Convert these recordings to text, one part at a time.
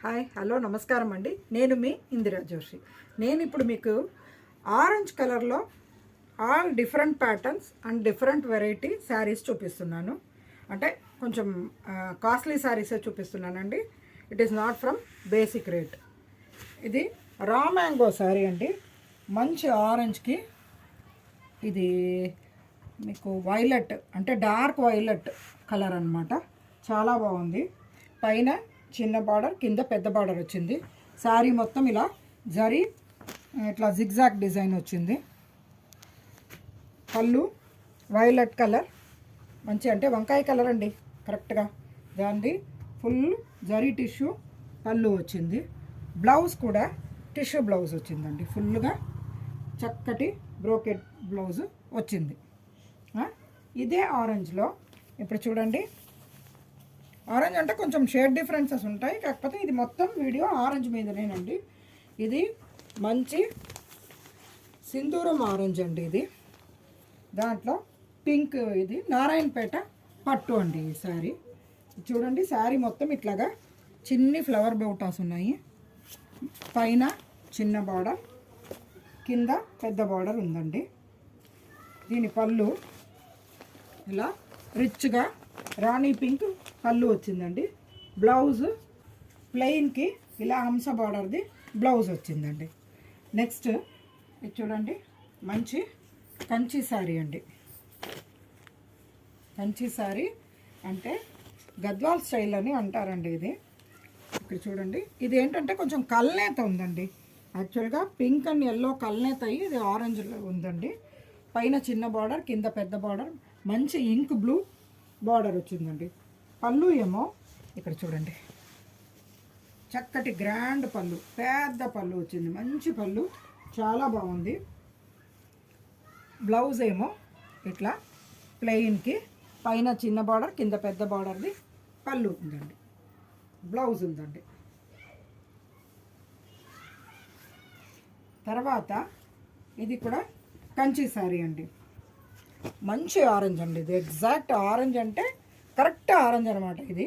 Hi hello నమస్కారం అండి. నేను మీ ఇందిరా జోషి. నేను ఇప్పుడు మీకు ఆరెంజ్ కలర్లో all different patterns and different variety saris చూపిస్తున్నాను. అంటే కొంచెం కాస్ట్లీ శారీసే చూపిస్తున్నానండి. It is not from basic rate. ఇది రా మ్యాంగో శారీ అండి. మంచి ఆరెంజ్కి ఇది మీకు వైలెట్ అంటే డార్క్ వైలెట్ కలర్ అన్నమాట. చాలా బాగుంది. పైన చిన్న బార్డర్, కింద పెద్ద బార్డర్ వచ్చింది. శారీ మొత్తం ఇలా జరీ ఇట్లా జిగ్జాగ్ డిజైన్ వచ్చింది. పళ్ళు వైలెట్ కలర్, మంచి అంటే వంకాయ కలర్ అండి కరెక్ట్గా. దాన్ని ఫుల్ జరీ టిష్యూ పళ్ళు వచ్చింది. బ్లౌజ్ కూడా టిష్యూ బ్లౌజ్ వచ్చిందండి. ఫుల్గా చక్కటి బ్రోకెట్ బ్లౌజ్ వచ్చింది. ఇదే ఆరెంజ్లో ఇప్పుడు చూడండి. ఆరెంజ్ అంటే కొంచెం షేడ్ డిఫరెన్సెస్ ఉంటాయి, కాకపోతే ఇది మొత్తం వీడియో ఆరెంజ్ మీదనేనండి. ఇది మంచి సింధూరం ఆరెంజ్ అండి. ఇది దాంట్లో పింక్, ఇది నారాయణపేట పట్టు అండి ఈ శారీ. చూడండి, శారీ మొత్తం ఇట్లాగా చిన్ని ఫ్లవర్ బౌటాస్ ఉన్నాయి. పైన చిన్న బార్డర్, కింద పెద్ద బార్డర్ ఉందండి. దీని పళ్ళు ఇలా రిచ్గా రాణి పింక్ పళ్ళు వచ్చిందండి. బ్లౌజ్ ప్లెయిన్కి ఇలా హంస బార్డర్ది బ్లౌజ్ వచ్చిందండి. నెక్స్ట్ ఇది చూడండి, మంచి కంచి శారీ అండి. కంచి శారీ అంటే గద్వాల్ స్టైల్ అని అంటారండి. ఇది ఇక్కడ చూడండి, ఇది ఏంటంటే కొంచెం కల్నేత ఉందండి. యాక్చువల్గా పింక్ అండ్ ఎల్లో కల్నేత అయ్యి ఇది ఆరెంజ్లో ఉందండి. పైన చిన్న బార్డర్, కింద పెద్ద బార్డర్, మంచి ఇంక్ బ్లూ బార్డర్ వచ్చిందండి. పళ్ళు ఏమో ఇక్కడ చూడండి, చక్కటి గ్రాండ్ పళ్ళు, పెద్ద పళ్ళు వచ్చింది. మంచి పళ్ళు, చాలా బాగుంది. బ్లౌజ్ ఏమో ఇట్లా ప్లెయిన్కి పైన చిన్న బార్డర్, కింద పెద్ద బార్డర్ది పళ్ళు ఉందండి. బ్లౌజ్ ఉందండి. తర్వాత ఇది కూడా కంచి శారీ అండి. మంచి ఆరెంజ్ అండి. ఇది ఎగ్జాక్ట్ ఆరెంజ్ అంటే కరెక్ట్ ఆరెంజ్ అనమాట. ఇది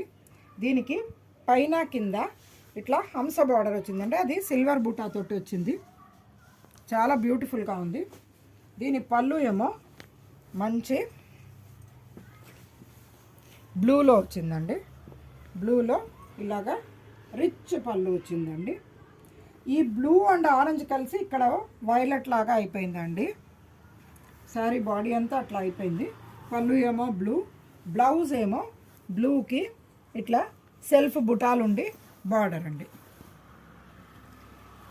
దీనికి పైన కింద ఇట్లా హంస బార్డర్ వచ్చిందండి. అది సిల్వర్ బూటాతోటి వచ్చింది. చాలా బ్యూటిఫుల్గా ఉంది. దీని పళ్ళు ఏమో మంచి బ్లూలో వచ్చిందండి. బ్లూలో ఇలాగా రిచ్ పళ్ళు వచ్చిందండి. ఈ బ్లూ అండ్ ఆరెంజ్ కలిసి ఇక్కడ వైలెట్ లాగా అయిపోయిందండి. శారీ బాడీ అంతా అట్లా అయిపోయింది. పళ్ళు ఏమో బ్లూ, బ్లౌజ్ ఏమో బ్లూకి ఇట్లా సెల్ఫ్ బుటాలుండి బార్డర్ అండి.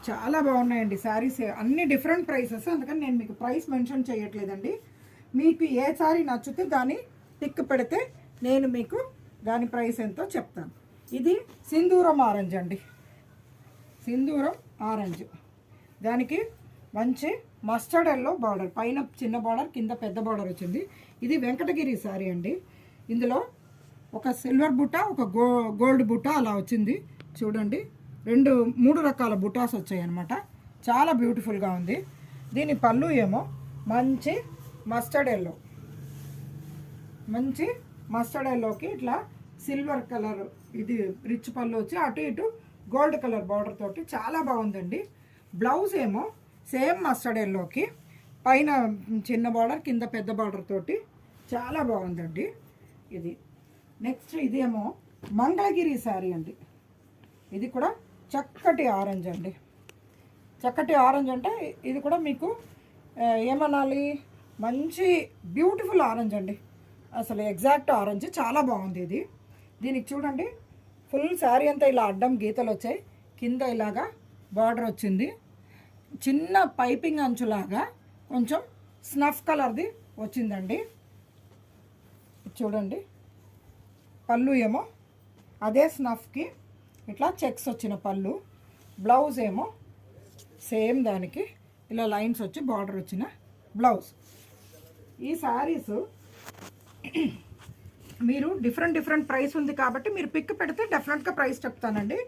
చాలా బాగున్నాయండి శారీస్. అన్ని డిఫరెంట్ ప్రైసెస్, అందుకని నేను మీకు ప్రైస్ మెన్షన్ చేయట్లేదండి. మీకు ఏ శారీ నచ్చితే దాని పిక్ పెడితే నేను మీకు దాని ప్రైస్ ఎంతో చెప్తాను. ఇది సింధూరం ఆరెంజ్ అండి. సింధూరం ఆరెంజ్, దానికి మంచి మస్టర్డ్ ఎల్లో బార్డర్, పైన చిన్న బార్డర్, కింద పెద్ద బార్డర్ వచ్చింది. ఇది వెంకటగిరి శారీ అండి. ఇందులో ఒక సిల్వర్ బుట్ట, ఒక గోల్డ్ బుట్ట అలా వచ్చింది. చూడండి, మూడు రకాల బుటాస్ వచ్చాయి అన్నమాట. చాలా బ్యూటిఫుల్గా ఉంది. దీని పళ్ళు ఏమో మంచి మస్టర్డ్ ఎల్లో, మంచి మస్టర్డ్ ఎల్లోకి ఇట్లా సిల్వర్ కలర్ ఇది రిచ్ పళ్ళు వచ్చి అటు ఇటు గోల్డ్ కలర్ బార్డర్ తోటి చాలా బాగుందండి. బ్లౌజ్ ఏమో సేమ్ మస్టర్డ్ ఎల్లోకి పైన చిన్న బార్డర్, కింద పెద్ద బార్డర్ తోటి చాలా బాగుందండి ఇది. నెక్స్ట్ ఇదేమో మంగళగిరి శారీ అండి. ఇది కూడా చక్కటి ఆరెంజ్ అండి. చక్కటి ఆరెంజ్ అంటే ఇది కూడా మీకు ఏమనాలి, మంచి బ్యూటిఫుల్ ఆరెంజ్ అండి. అసలు ఎగ్జాక్ట్ ఆరెంజ్, చాలా బాగుంది ఇది. దీనికి చూడండి, ఫుల్ శారీ అంతా ఇలా అడ్డం గీతలు వచ్చాయి. కింద ఇలాగా బార్డర్ వచ్చింది. చిన్న పైపింగ్ అంచులాగా కొంచెం స్నఫ్ కలర్ది వచ్చిందండి. చూడండి, పళ్ళు ఏమో అదే స్నఫ్కి ఇట్లా చెక్స్ వచ్చిన పళ్ళు. బ్లౌజ్ ఏమో సేమ్ దానికి ఇలా లైన్స్ వచ్చి బార్డర్ వచ్చిన బ్లౌజ్. ఈ శారీస్ మీరు డిఫరెంట్ ప్రైస్ ఉంది కాబట్టి మీరు పిక్ పెడితే డెఫినెట్గా ప్రైస్ చెప్తానండి.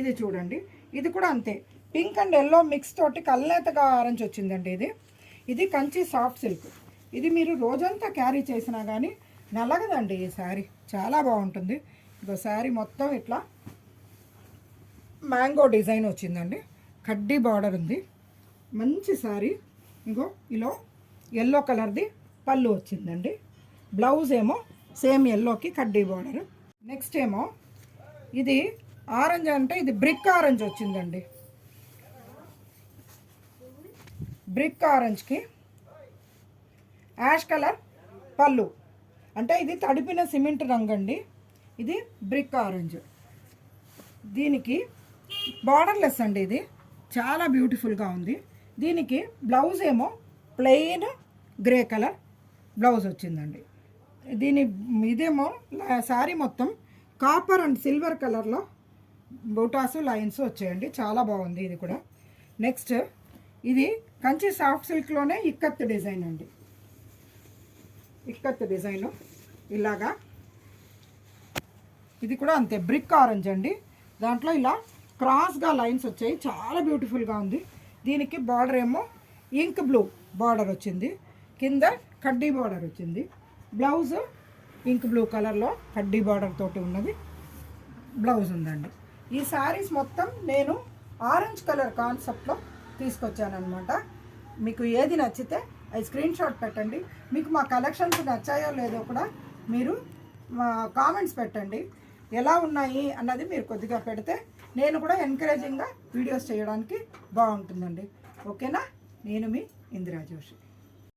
ఇది చూడండి, ఇది కూడా అంతే. పింక్ అండ్ ఎల్లో మిక్స్ తోటి కల్నేతగా ఆరెంజ్ వచ్చిందండి. ఇది కంచి సాఫ్ట్ సిల్క్. ఇది మీరు రోజంతా క్యారీ చేసినా కానీ నల్లగదండి ఈ శారీ, చాలా బాగుంటుంది. ఇదో శారీ మొత్తం ఇట్లా మ్యాంగో డిజైన్ వచ్చిందండి, కడ్డీ బార్డర్ ఉంది, మంచి శారీ. ఇంకో ఇలా ఎల్లో కలర్ది పళ్ళు వచ్చిందండి. బ్లౌజ్ ఏమో సేమ్ ఎల్లోకి కడ్డీ బార్డర్. నెక్స్ట్ ఏమో ఇది ఆరెంజ్, అంటే ఇది బ్రిక్ ఆరెంజ్ వచ్చిందండి. బ్రిక్ ఆరెంజ్కి యాష్ కలర్ పళ్ళు, అంటే ఇది తడిపిన సిమెంట్ రంగు అండి. ఇది బ్రిక్ ఆరెంజ్. దీనికి బార్డర్లెస్ అండి, ఇది చాలా బ్యూటిఫుల్గా ఉంది. దీనికి బ్లౌజ్ ఏమో ప్లెయిన్ గ్రే కలర్ బ్లౌజ్ వచ్చిందండి. ఇదేమో శారీ మొత్తం కాపర్ అండ్ సిల్వర్ కలర్లో బూటాసు లైన్స్ వచ్చాయండి, చాలా బాగుంది ఇది కూడా. నెక్స్ట్ ఇది కంచి సాఫ్ట్ సిల్క్లోనే ఇక్కత్ డిజైన్ అండి. ఇక్కత్ డిజైన్ ఇలాగా, ఇది కూడా అంతే బ్రిక్ ఆరెంజ్ అండి. దాంట్లో ఇలా క్రాస్గా లైన్స్ వచ్చాయి, చాలా బ్యూటిఫుల్గా ఉంది. దీనికి బార్డర్ ఏమో ఇంక్ బ్లూ బార్డర్ వచ్చింది, కింద కడ్డీ బార్డర్ వచ్చింది. బ్లౌజ్ ఇంక్ బ్లూ కలర్లో కడ్డీ బార్డర్ తోటి ఉన్నది బ్లౌజ్ ఉందండి. ఈ శారీస్ మొత్తం నేను ఆరెంజ్ కలర్ కాన్సెప్ట్లో తీసుకొచ్చానమాట. మీకు ఏది నచ్చితే అది స్క్రీన్ షాట్ పెట్టండి. మీకు మా కలెక్షన్స్ నచ్చాయో లేదో కూడా మీరు కామెంట్స్ పెట్టండి. ఎలా ఉన్నాయి అన్నది మీరు కొద్దిగా పెడితే నేను కూడా ఎంకరేజింగ్గా వీడియోస్ చేయడానికి బాగుంటుందండి. ఓకేనా? నేను మీ ఇందిరా జోషి.